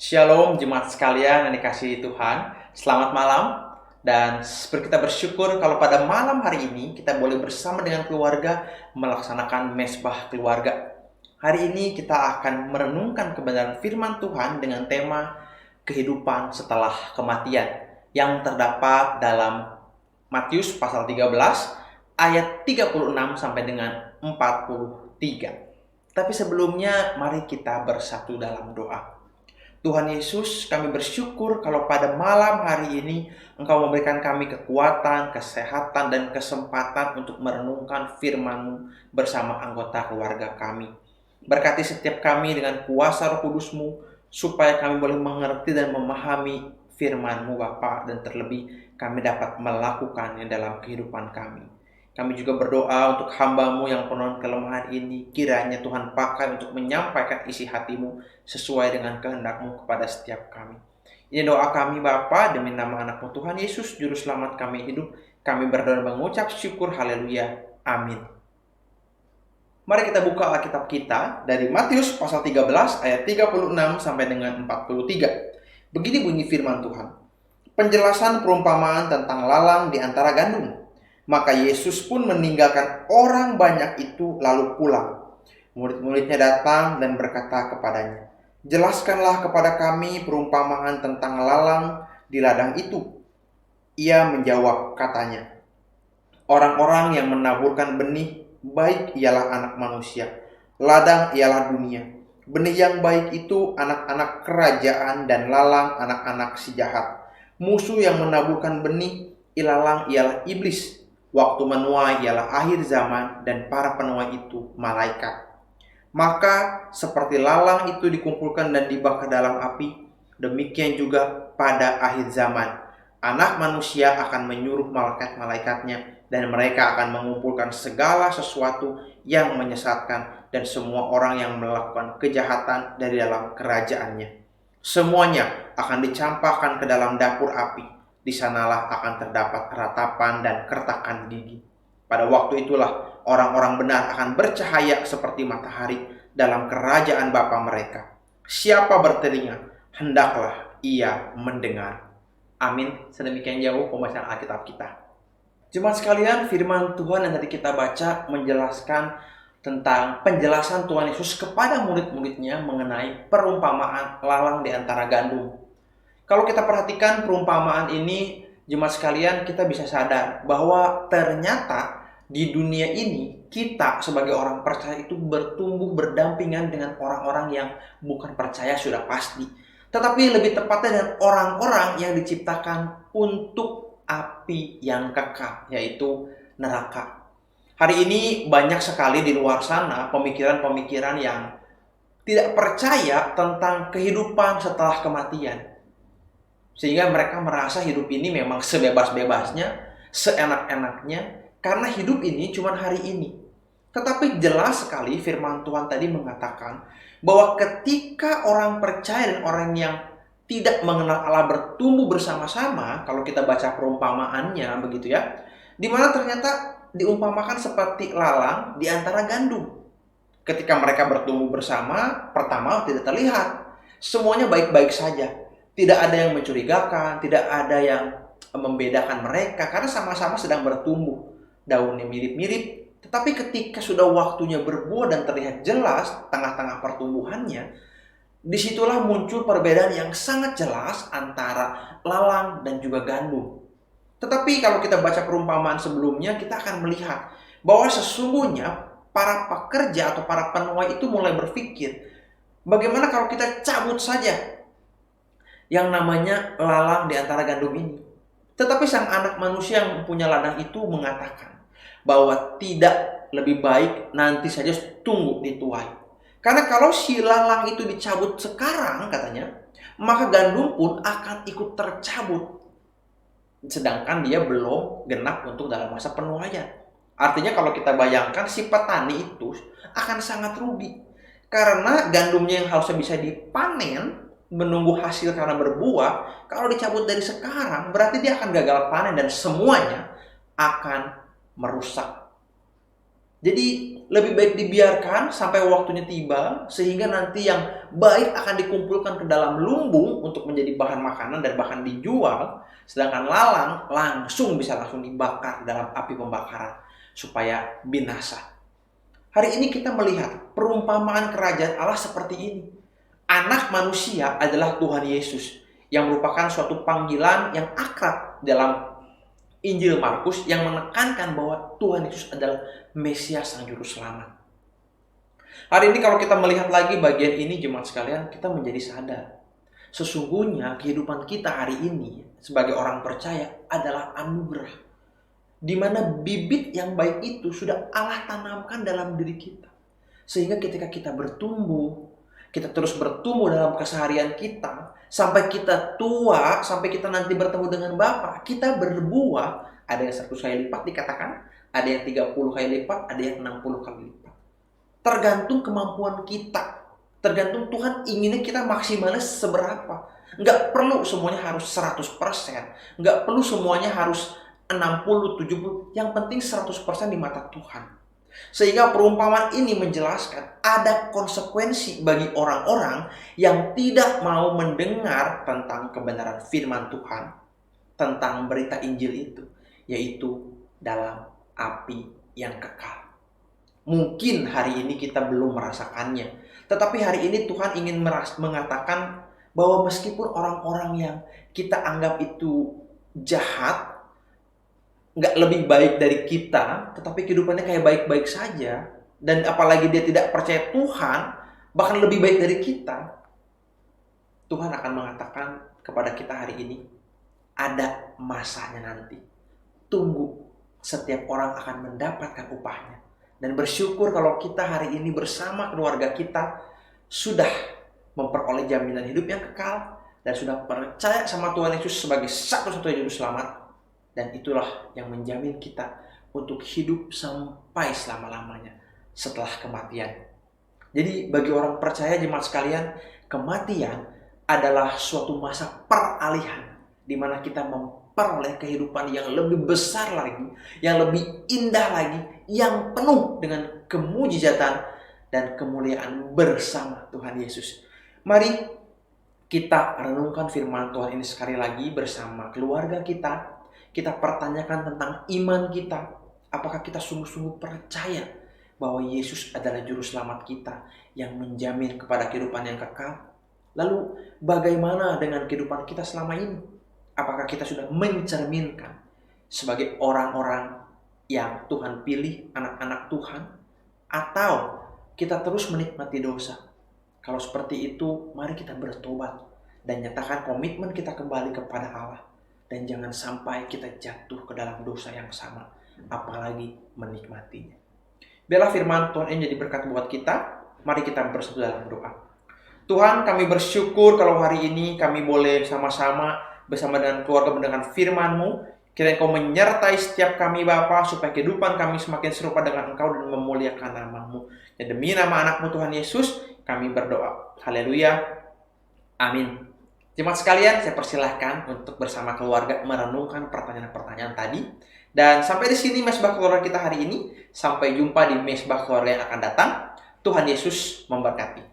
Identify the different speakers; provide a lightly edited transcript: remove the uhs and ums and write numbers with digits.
Speaker 1: Shalom jemaat sekalian yang dikasihi Tuhan. Selamat malam. Dan seperti kita bersyukur kalau pada malam hari ini kita boleh bersama dengan keluarga melaksanakan mesbah keluarga. Hari ini kita akan merenungkan kebenaran firman Tuhan dengan tema kehidupan setelah kematian yang terdapat dalam Matius pasal 13 ayat 36 sampai dengan 43. Tapi sebelumnya mari kita bersatu dalam doa. Tuhan Yesus, kami bersyukur kalau pada malam hari ini Engkau memberikan kami kekuatan, kesehatan, dan kesempatan untuk merenungkan firman-Mu bersama anggota keluarga kami. Berkati setiap kami dengan kuasa Roh Kudus-Mu, supaya kami boleh mengerti dan memahami firman-Mu Bapa, dan terlebih kami dapat melakukannya dalam kehidupan kami. Kami juga berdoa untuk hamba-Mu yang penuh kelemahan ini. Kiranya Tuhan pakai untuk menyampaikan isi hati-Mu sesuai dengan kehendak-Mu kepada setiap kami. Ini doa kami Bapa, demi nama anak-Mu Tuhan Yesus, Juru Selamat kami hidup. Kami berdoa dan mengucap syukur. Haleluya. Amin. Mari kita buka Alkitab kita dari Matius pasal 13 ayat 36 sampai dengan 43. Begini bunyi firman Tuhan. Penjelasan perumpamaan tentang lalang di antara gandum. Maka Yesus pun meninggalkan orang banyak itu lalu pulang. Murid-muridnya datang dan berkata kepadanya, "Jelaskanlah kepada kami perumpamaan tentang lalang di ladang itu." Ia menjawab katanya, "Orang-orang yang menaburkan benih baik ialah anak manusia, ladang ialah dunia. Benih yang baik itu anak-anak kerajaan dan lalang anak-anak si jahat. Musuh yang menaburkan benih ilalang ialah iblis. Waktu menuai ialah akhir zaman dan para penuai itu malaikat. Maka seperti lalang itu dikumpulkan dan dibakar dalam api, demikian juga pada akhir zaman. Anak manusia akan menyuruh malaikat-malaikatnya dan mereka akan mengumpulkan segala sesuatu yang menyesatkan dan semua orang yang melakukan kejahatan dari dalam kerajaannya. Semuanya akan dicampakkan ke dalam dapur api. Di sanalah akan terdapat ratapan dan kertakan gigi. Pada waktu itulah orang-orang benar akan bercahaya seperti matahari dalam kerajaan Bapa mereka. Siapa bertelinga, hendaklah ia mendengar. Amin. Sedemikian jauh pembacaan Alkitab kita. Jemaat sekalian, firman Tuhan yang tadi kita baca menjelaskan tentang penjelasan Tuhan Yesus kepada murid-muridnya mengenai perumpamaan lalang di antara gandum. Kalau kita perhatikan perumpamaan ini, jemaat sekalian, kita bisa sadar bahwa ternyata di dunia ini kita sebagai orang percaya itu bertumbuh berdampingan dengan orang-orang yang bukan percaya sudah pasti. Tetapi lebih tepatnya dengan orang-orang yang diciptakan untuk api yang kekal, yaitu neraka. Hari ini banyak sekali di luar sana pemikiran-pemikiran yang tidak percaya tentang kehidupan setelah kematian. Sehingga mereka merasa hidup ini memang sebebas-bebasnya, seenak-enaknya, karena hidup ini cuma hari ini. Tetapi jelas sekali firman Tuhan tadi mengatakan bahwa ketika orang percaya dan orang yang tidak mengenal Allah bertumbuh bersama-sama, kalau kita baca perumpamaannya begitu ya, dimana ternyata diumpamakan seperti lalang di antara gandum. Ketika mereka bertumbuh bersama, pertama tidak terlihat, semuanya baik-baik saja. Tidak ada yang mencurigakan, tidak ada yang membedakan mereka karena sama-sama sedang bertumbuh. Daunnya mirip-mirip, tetapi ketika sudah waktunya berbuah dan terlihat jelas tengah-tengah pertumbuhannya, disitulah muncul perbedaan yang sangat jelas antara lalang dan juga gandum. Tetapi kalau kita baca perumpamaan sebelumnya, kita akan melihat bahwa sesungguhnya para pekerja atau para penuai itu mulai berpikir, bagaimana kalau kita cabut saja yang namanya lalang di antara gandum ini. Tetapi sang anak manusia yang punya ladang itu mengatakan bahwa tidak, lebih baik nanti saja tunggu dituai. Karena kalau si lalang itu dicabut sekarang katanya, maka gandum pun akan ikut tercabut. Sedangkan dia belum genap untuk dalam masa penuaian. Artinya kalau kita bayangkan si petani itu akan sangat rugi. Karena gandumnya yang harusnya bisa dipanen, menunggu hasil karena berbuah, kalau dicabut dari sekarang berarti dia akan gagal panen dan semuanya akan merusak. Jadi lebih baik dibiarkan sampai waktunya tiba, sehingga nanti yang baik akan dikumpulkan ke dalam lumbung untuk menjadi bahan makanan dan bahkan dijual, sedangkan lalang bisa langsung dibakar dalam api pembakaran supaya binasa. Hari ini kita melihat perumpamaan kerajaan Allah seperti ini. Anak manusia adalah Tuhan Yesus, yang merupakan suatu panggilan yang akrab dalam Injil Markus yang menekankan bahwa Tuhan Yesus adalah Mesias Sang Juru Selamat. Hari ini kalau kita melihat lagi bagian ini jemaat sekalian, kita menjadi sadar. Sesungguhnya kehidupan kita hari ini sebagai orang percaya adalah anugerah. Di mana bibit yang baik itu sudah Allah tanamkan dalam diri kita. Sehingga ketika kita bertumbuh, kita terus bertumbuh dalam keseharian kita, sampai kita tua, sampai kita nanti bertemu dengan Bapa, kita berbuah, ada yang 100 kali lipat dikatakan, ada yang 30 kali lipat, ada yang 60 kali lipat. Tergantung kemampuan kita, tergantung Tuhan inginnya kita maksimalnya seberapa. Nggak perlu semuanya harus 100%, nggak perlu semuanya harus 60, 70, yang penting 100% di mata Tuhan. Sehingga perumpamaan ini menjelaskan ada konsekuensi bagi orang-orang yang tidak mau mendengar tentang kebenaran firman Tuhan, tentang berita Injil itu, yaitu dalam api yang kekal. Mungkin hari ini kita belum merasakannya, tetapi hari ini Tuhan ingin mengatakan bahwa meskipun orang-orang yang kita anggap itu jahat, nggak lebih baik dari kita, tetapi kehidupannya kayak baik-baik saja, dan apalagi dia tidak percaya Tuhan, bahkan lebih baik dari kita, Tuhan akan mengatakan kepada kita hari ini, ada masanya nanti. Tunggu, setiap orang akan mendapatkan upahnya. Dan bersyukur kalau kita hari ini bersama keluarga kita sudah memperoleh jaminan hidup yang kekal, dan sudah percaya sama Tuhan Yesus sebagai satu-satunya juru selamat. Dan itulah yang menjamin kita untuk hidup sampai selama-lamanya setelah kematian. Jadi bagi orang percaya jemaat sekalian, kematian adalah suatu masa peralihan di mana kita memperoleh kehidupan yang lebih besar lagi, yang lebih indah lagi, yang penuh dengan kemujizatan dan kemuliaan bersama Tuhan Yesus. Mari kita renungkan firman Tuhan ini sekali lagi bersama keluarga kita. Kita pertanyakan tentang iman kita. Apakah kita sungguh-sungguh percaya bahwa Yesus adalah juru selamat kita yang menjamin kepada kehidupan yang kekal? Lalu bagaimana dengan kehidupan kita selama ini? Apakah kita sudah mencerminkan sebagai orang-orang yang Tuhan pilih, anak-anak Tuhan? Atau kita terus menikmati dosa? Kalau seperti itu, mari kita bertobat dan nyatakan komitmen kita kembali kepada Allah. Dan jangan sampai kita jatuh ke dalam dosa yang sama, apalagi menikmatinya. Biarlah firman Tuhan ini jadi berkat buat kita. Mari kita bersatu dalam doa. Tuhan, kami bersyukur kalau hari ini kami boleh sama-sama bersama dengan keluarga mendengar firman-Mu. Kiranya Engkau menyertai setiap kami Bapa, supaya kehidupan kami semakin serupa dengan Engkau dan memuliakan nama-Mu. Dan demi nama anak-Mu Tuhan Yesus, kami berdoa. Haleluya. Amin. Jemaat sekalian, saya persilahkan untuk bersama keluarga merenungkan pertanyaan-pertanyaan tadi. Dan sampai di sini Mesbah Keluarga kita hari ini. Sampai jumpa di Mesbah Keluarga yang akan datang. Tuhan Yesus memberkati.